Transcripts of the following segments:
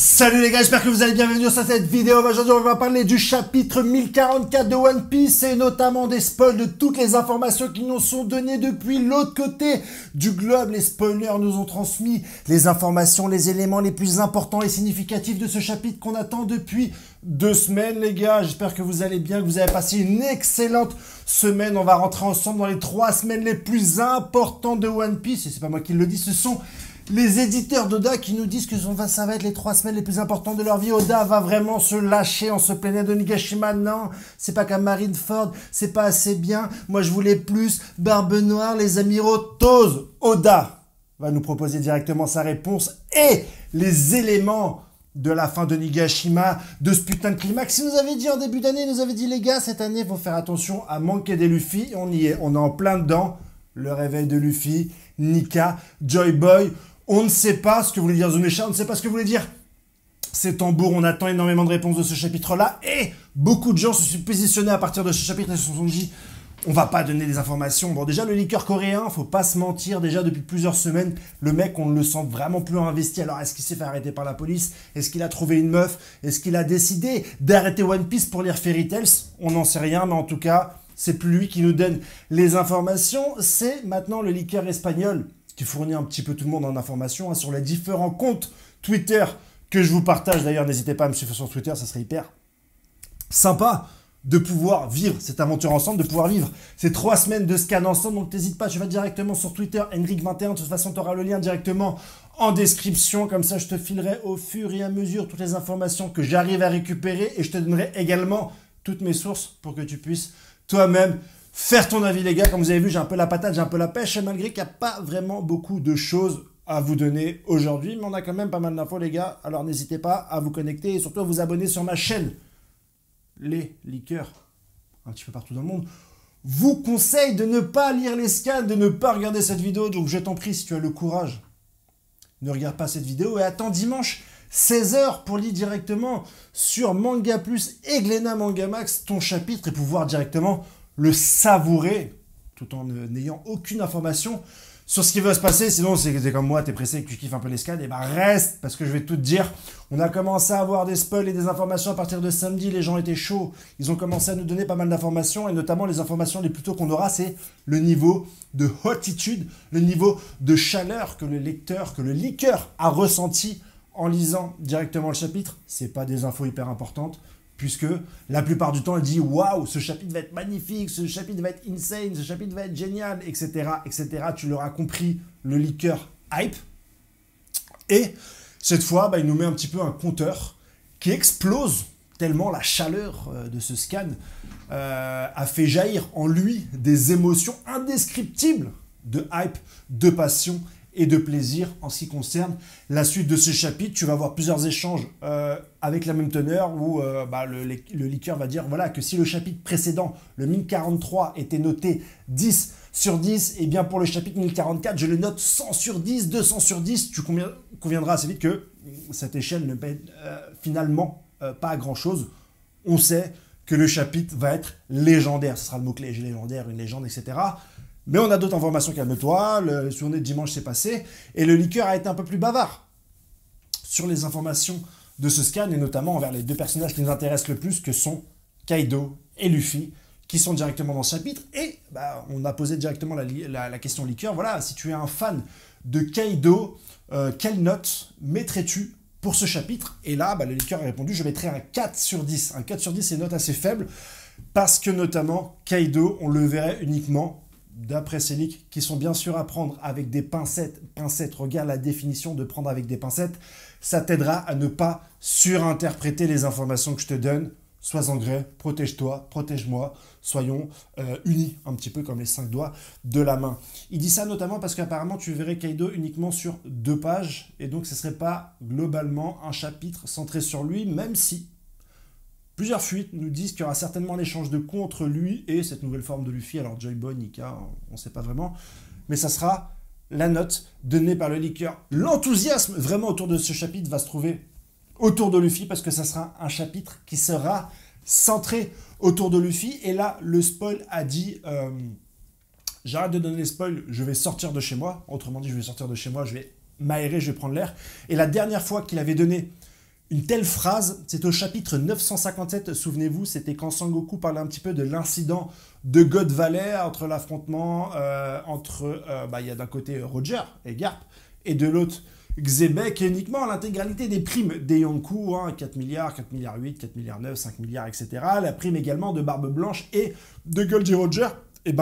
Salut les gars, j'espère que vous allez bien, bienvenue sur cette vidéo. Aujourd'hui on va parler du chapitre 1044 de One Piece et notamment des spoils de toutes les informations qui nous sont données depuis l'autre côté du globe. Les spoilers nous ont transmis les informations, les éléments les plus importants et significatifs de ce chapitre qu'on attend depuis 2 semaines les gars. J'espère que vous allez bien, que vous avez passé une excellente semaine. On va rentrer ensemble dans les 3 semaines les plus importantes de One Piece et c'est pas moi qui le dis, ce sont les éditeurs d'Oda qui nous disent que ça va être les 3 semaines les plus importantes de leur vie. Oda va vraiment se lâcher en se plaignant de Nigashima. Non, c'est pas comme Marineford, c'est pas assez bien. Moi je voulais plus. Barbe Noire, les Amirautos. Oda va nous proposer directement sa réponse et les éléments de la fin de Nigashima, de ce putain de climax. Si nous avait dit en début d'année, nous avait dit les gars, cette année, il faut faire attention à manquer des Luffy. On y est, on est en plein dedans. Le réveil de Luffy, Nika, Joy Boy. On ne sait pas ce que voulait dire Zunisha, on ne sait pas ce que voulait dire ces tambours. On attend énormément de réponses de ce chapitre-là. Et beaucoup de gens se sont positionnés à partir de ce chapitre et se sont dit on va pas donner des informations. Bon, déjà, le leaker coréen, faut pas se mentir, déjà depuis plusieurs semaines, le mec, on ne le sent vraiment plus investi. Alors, est-ce qu'il s'est fait arrêter par la police? Est-ce qu'il a trouvé une meuf? Est-ce qu'il a décidé d'arrêter One Piece pour lire Fairy Tails? On n'en sait rien, mais en tout cas, c'est plus lui qui nous donne les informations. C'est maintenant le leaker espagnol qui fournit un petit peu tout le monde en informations sur les différents comptes Twitter que je vous partage. D'ailleurs, n'hésitez pas à me suivre sur Twitter, ça serait hyper sympa de pouvoir vivre cette aventure ensemble, de pouvoir vivre ces 3 semaines de scan ensemble. Donc n'hésite pas, tu vas directement sur Twitter, Henrik21. De toute façon, tu auras le lien directement en description. Comme ça, je te filerai au fur et à mesure toutes les informations que j'arrive à récupérer et je te donnerai également toutes mes sources pour que tu puisses toi-même faire ton avis les gars. Comme vous avez vu, j'ai un peu la patate, j'ai un peu la pêche, et malgré qu'il n'y a pas vraiment beaucoup de choses à vous donner aujourd'hui, mais on a quand même pas mal d'infos les gars, alors n'hésitez pas à vous connecter et surtout à vous abonner sur ma chaîne. Les leakers, un petit peu partout dans le monde, vous conseille de ne pas lire les scans, de ne pas regarder cette vidéo, donc je t'en prie, si tu as le courage, ne regarde pas cette vidéo et attends dimanche 16 h pour lire directement sur Manga Plus et Glénat Manga Max ton chapitre et pouvoir directement le savourer tout en n'ayant aucune information sur ce qui va se passer. Sinon, c'est comme moi, t'es pressé, que tu kiffes un peu les scans, et bah reste, parce que je vais tout te dire. On a commencé à avoir des spoils et des informations à partir de samedi, les gens étaient chauds. Ils ont commencé à nous donner pas mal d'informations, et notamment les informations les plus tôt qu'on aura, c'est le niveau de altitude, le niveau de chaleur que le lecteur, que le leaker a ressenti en lisant directement le chapitre. C'est pas des infos hyper importantes, puisque la plupart du temps, elle dit « Waouh, ce chapitre va être magnifique, ce chapitre va être insane, ce chapitre va être génial, etc. etc. » Tu l'auras compris, le leaker hype. Et cette fois, bah, il nous met un petit peu un compteur qui explose tellement la chaleur de ce scan a fait jaillir en lui des émotions indescriptibles de hype, de passion et de plaisir en ce qui concerne la suite de ce chapitre. Tu vas avoir plusieurs échanges avec la même teneur où le leaker va dire voilà, que si le chapitre précédent, le 1043, était noté 10 sur 10, et bien pour le chapitre 1044, je le note 100 sur 10, 200 sur 10. Tu conviendras assez vite que cette échelle ne pèse finalement pas à grand chose. On sait que le chapitre va être légendaire. Ce sera le mot-clé légendaire, une légende, etc. Mais on a d'autres informations, calme-toi, la journée de dimanche s'est passée, et le leaker a été un peu plus bavard sur les informations de ce scan, et notamment envers les 2 personnages qui nous intéressent le plus, que sont Kaido et Luffy, qui sont directement dans ce chapitre, et bah, on a posé directement la question leaker, voilà, si tu es un fan de Kaido, quelle note mettrais-tu pour ce chapitre? Et là, bah, le leaker a répondu, je mettrais un 4 sur 10. Un 4 sur 10, c'est une note assez faible, parce que notamment, Kaido, on le verrait uniquement d'après ces leaks, qui sont bien sûr à prendre avec des pincettes. Pincettes, regarde la définition de prendre avec des pincettes. Ça t'aidera à ne pas surinterpréter les informations que je te donne. Sois en gré, protège-toi, protège-moi. Soyons unis, un petit peu comme les 5 doigts de la main. Il dit ça notamment parce qu'apparemment, tu verrais Kaido uniquement sur 2 pages. Et donc, ce ne serait pas globalement un chapitre centré sur lui, même si plusieurs fuites nous disent qu'il y aura certainement l'échange de coups entre lui et cette nouvelle forme de Luffy. Alors Joy Boy, Nika, on ne sait pas vraiment. Mais ça sera la note donnée par le leaker. L'enthousiasme vraiment autour de ce chapitre va se trouver autour de Luffy parce que ça sera un chapitre qui sera centré autour de Luffy. Et là, le spoil a dit j'arrête de donner les spoils, je vais sortir de chez moi. Autrement dit, je vais sortir de chez moi, je vais m'aérer, je vais prendre l'air. Et la dernière fois qu'il avait donné une telle phrase. C'est au chapitre 957, souvenez-vous, c'était quand Sangoku parlait un petit peu de l'incident de God Valley, entre l'affrontement entre, il y a d'un côté Roger et Garp, et de l'autre Xebec, et uniquement l'intégralité des primes des Yonkou, 4 milliards, 4 milliards 8, 4 milliards 9, 5 milliards, etc. La prime également de Barbe Blanche et de Goldie Roger, et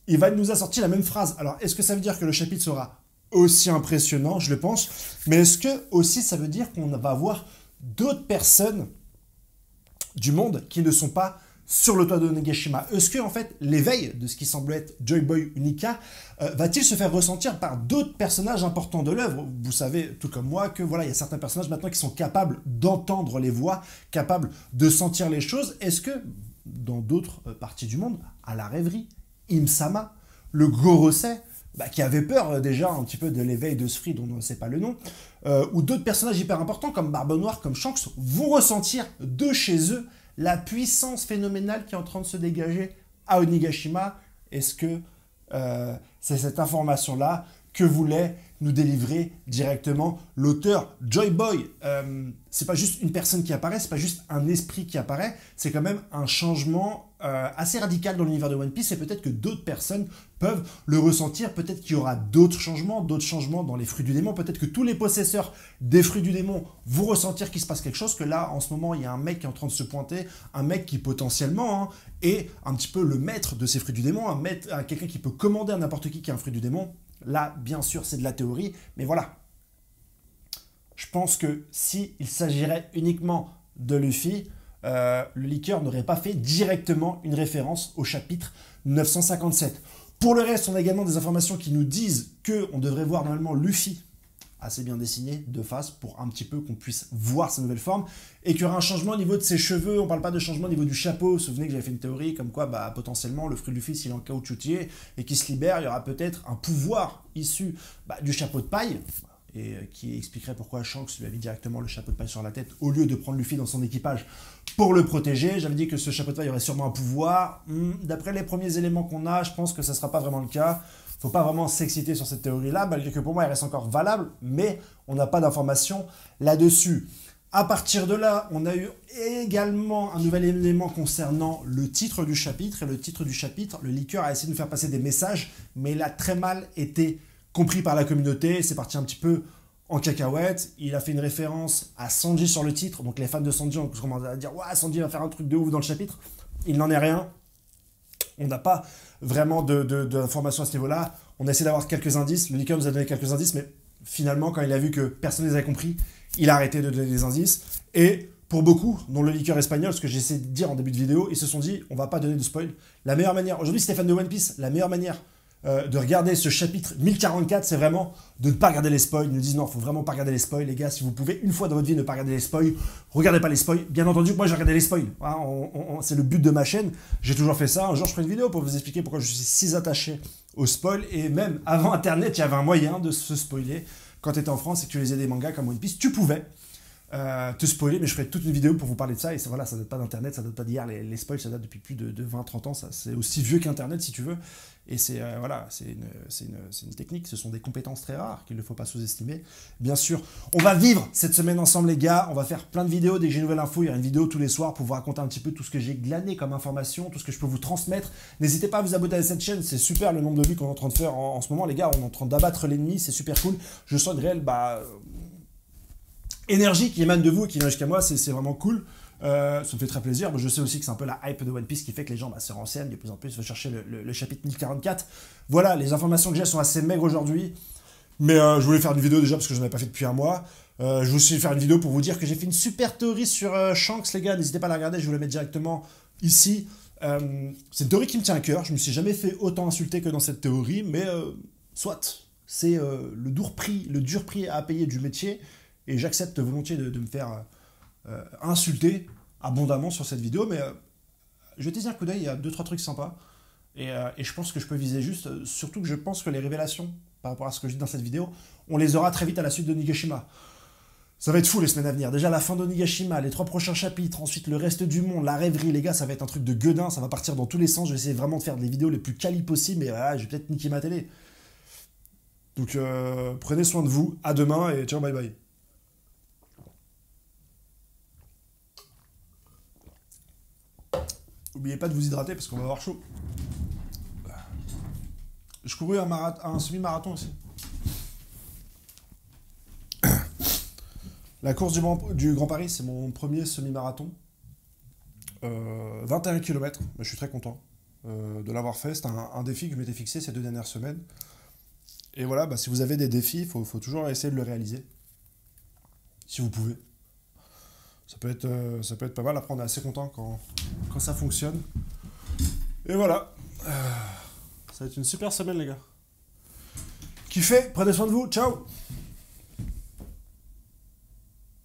il nous a sorti la même phrase. Alors, est-ce que ça veut dire que le chapitre sera aussi impressionnant? Je le pense. Mais est-ce que aussi ça veut dire qu'on va voir d'autres personnes du monde qui ne sont pas sur le toit de Onigashima? Est-ce que, en fait, l'éveil de ce qui semble être Joy Boy Unica va-t-il se faire ressentir par d'autres personnages importants de l'œuvre? Vous savez, tout comme moi, que voilà, il y a certains personnages maintenant qui sont capables d'entendre les voix, capables de sentir les choses. Est-ce que, dans d'autres parties du monde, à la rêverie, Im-sama, le Gorosei, qui avait peur déjà un petit peu de l'éveil de ce fruit dont on ne sait pas le nom, ou d'autres personnages hyper importants comme Barbe Noire, comme Shanks, vont ressentir de chez eux la puissance phénoménale qui est en train de se dégager à Onigashima? Est-ce que c'est cette information-là que voulait nous délivrer directement l'auteur Joy Boy? C'est pas juste une personne qui apparaît, c'est pas juste un esprit qui apparaît, c'est quand même un changement assez radical dans l'univers de One Piece, et peut-être que d'autres personnes peuvent le ressentir, peut-être qu'il y aura d'autres changements dans les fruits du démon, peut-être que tous les possesseurs des fruits du démon vont ressentir qu'il se passe quelque chose, que là, en ce moment, il y a un mec qui est en train de se pointer, un mec qui potentiellement est un petit peu le maître de ces fruits du démon, quelqu'un qui peut commander à n'importe qui a un fruit du démon. Là, bien sûr, c'est de la théorie, mais voilà. Je pense que s'il s'agirait uniquement de Luffy, le leaker n'aurait pas fait directement une référence au chapitre 957. Pour le reste, on a également des informations qui nous disent qu'on devrait voir normalement Luffy assez bien dessiné de face pour un petit peu qu'on puisse voir sa nouvelle forme, et qu'il y aura un changement au niveau de ses cheveux. On parle pas de changement au niveau du chapeau. Vous vous souvenez que j'avais fait une théorie comme quoi potentiellement le fruit de Luffy, s'il est en caoutchoutier et qu'il se libère, il y aura peut-être un pouvoir issu du chapeau de paille, et qui expliquerait pourquoi Shanks lui avait directement le chapeau de paille sur la tête au lieu de prendre Luffy dans son équipage pour le protéger. J'avais dit que ce chapeau de paille aurait sûrement un pouvoir. D'après les premiers éléments qu'on a, je pense que ça ne sera pas vraiment le cas. Faut pas vraiment s'exciter sur cette théorie-là, malgré que pour moi, elle reste encore valable, mais on n'a pas d'informations là-dessus. À partir de là, on a eu également un nouvel élément concernant le titre du chapitre. Et le titre du chapitre, le leaker a essayé de nous faire passer des messages, mais il a très mal été compris par la communauté. C'est parti un petit peu en cacahuète. Il a fait une référence à Sanji sur le titre. Donc les fans de Sanji ont commencé à dire « Ouais, Sanji va faire un truc de ouf dans le chapitre ». Il n'en est rien. On n'a pas vraiment d'informations à ce niveau-là. On a essayé d'avoir quelques indices. Le leaker nous a donné quelques indices, mais finalement, quand il a vu que personne ne les avait compris, il a arrêté de donner des indices. Et pour beaucoup, dont le leaker espagnol, ce que j'ai essayé de dire en début de vidéo, ils se sont dit, on va pas donner de spoil. La meilleure manière, aujourd'hui, si t'es fan de One Piece, la meilleure manière de regarder ce chapitre 1044, c'est vraiment de ne pas regarder les spoils. Ils nous disent non, faut vraiment pas regarder les spoils, les gars. Si vous pouvez une fois dans votre vie ne pas regarder les spoils, regardez pas les spoils. Bien entendu, moi j'ai regardé les spoils. C'est le but de ma chaîne. J'ai toujours fait ça. Un jour, je ferai une vidéo pour vous expliquer pourquoi je suis si attaché aux spoils. Et même avant Internet, il y avait un moyen de se spoiler. Quand tu étais en France et que tu lisais des mangas comme One Piece, tu pouvais te spoiler, mais je ferai toute une vidéo pour vous parler de ça. Et voilà, ça date pas d'Internet, ça date pas d'hier. Les spoils, ça date depuis plus de 20-30 ans. C'est aussi vieux qu'Internet, si tu veux. Et c'est une technique, ce sont des compétences très rares qu'il ne faut pas sous-estimer. Bien sûr, on va vivre cette semaine ensemble, les gars. On va faire plein de vidéos. Dès que j'ai une nouvelle info, il y a une vidéo tous les soirs pour vous raconter un petit peu tout ce que j'ai glané comme information, tout ce que je peux vous transmettre. N'hésitez pas à vous abonner à cette chaîne, c'est super le nombre de vues qu'on est en train de faire en ce moment, les gars. On est en train d'abattre l'ennemi, c'est super cool. Je sens une réelle énergie qui émane de vous et qui vient jusqu'à moi, c'est vraiment cool. Ça me fait très plaisir. Je sais aussi que c'est un peu la hype de One Piece qui fait que les gens se renseignent de plus en plus, veulent chercher le chapitre 1044. Voilà, les informations que j'ai sont assez maigres aujourd'hui. Mais je voulais faire une vidéo déjà parce que je n'en avais pas fait depuis un mois. Je voulais aussi faire une vidéo pour vous dire que j'ai fait une super théorie sur Shanks, les gars. N'hésitez pas à la regarder, je vous la mets directement ici. C'est une théorie qui me tient à cœur. Je me suis jamais fait autant insulter que dans cette théorie, mais soit. C'est le dur prix à payer du métier. Et j'accepte volontiers de me faire insulter abondamment sur cette vidéo, mais je vais te dire un coup d'œil, il y a 2-3 trucs sympas, et je pense que je peux viser juste, surtout que je pense que les révélations, par rapport à ce que je dis dans cette vidéo, on les aura très vite à la suite de Onigashima. Ça va être fou les semaines à venir. Déjà la fin d'Onigashima, les 3 prochains chapitres, ensuite le reste du monde, la rêverie, les gars, ça va être un truc de gueudin, ça va partir dans tous les sens. Je vais essayer vraiment de faire des vidéos les plus quali possibles, mais je vais peut-être niquer ma télé. Donc prenez soin de vous, à demain, et ciao, bye bye. N'oubliez pas de vous hydrater parce qu'on va avoir chaud. Je courus un semi-marathon aussi. La course du Grand Paris, c'est mon premier semi-marathon. 21 km, je suis très content de l'avoir fait. C'est un défi que je m'étais fixé ces 2 dernières semaines. Et voilà, si vous avez des défis, il faut toujours essayer de le réaliser. Si vous pouvez. Ça peut être pas mal. Après, on est assez content quand ça fonctionne. Et voilà. Ça va être une super semaine, les gars. Kiffez, prenez soin de vous. Ciao!